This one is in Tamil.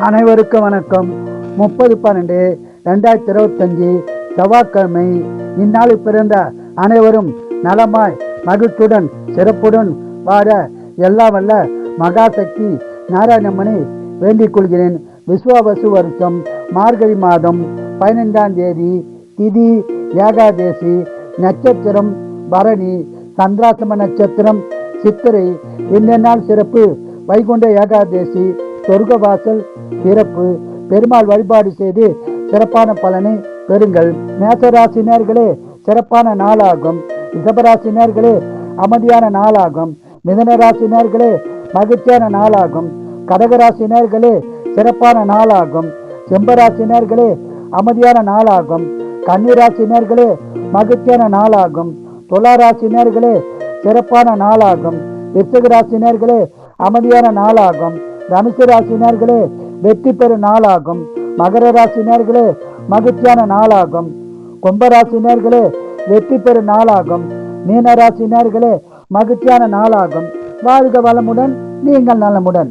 அனைவருக்கும் வணக்கம். 30/12/2025 செவ்வாய்க்கிழமை. இந்நாளில் பிறந்த அனைவரும் நலமாய் மகிழ்ச்சியுடன் சிறப்புடன் வாழ எல்லாம் வல்ல மகாசக்தி நாராயணம்மனை வேண்டிக் கொள்கிறேன். விஸ்வாவசு வருஷம் மார்கழி மாதம் 15ஆம் தேதி, திதி ஏகாதேசி, நட்சத்திரம் பரணி, சந்திராசிரம நட்சத்திரம் சித்திரை. இந்த நாள் சிறப்பு: வைகுண்ட ஏகாதேசி, சொர்க்கவாசல் சிறப்பு. பெருமாள் வழிபாடு செய்து சிறப்பான பலனை பெறுங்கள். மேசராசினியர்களே, சிறப்பான நாளாகும். ரிஷபராசினியர்களே, அமைதியான நாளாகும். மிதுன ராசினியர்களே, மகிழ்ச்சியான நாளாகும். கடகராசினியர்களே, சிறப்பான நாளாகும். செம்பராசினியர்களே, அமைதியான நாளாகும். கன்னிராசினியர்களே, மகிழ்ச்சியான நாளாகும். துளாராசினியர்களே, சிறப்பான நாளாகும். விருச்சிக ராசினியர்களே, அமைதியான நாளாகும். தனுசு ராசினியர்களே, வெற்றி பெறும் நாளாகும். மகர ராசினியர்களே, மகிழ்ச்சியான நாளாகும். கும்பராசினியர்களே, வெற்றி பெறும் நாளாகும். மீன ராசினியர்களே, மகிழ்ச்சியான நாளாகும். வாழ்க வளமுடன், நீங்கள் நலமுடன்.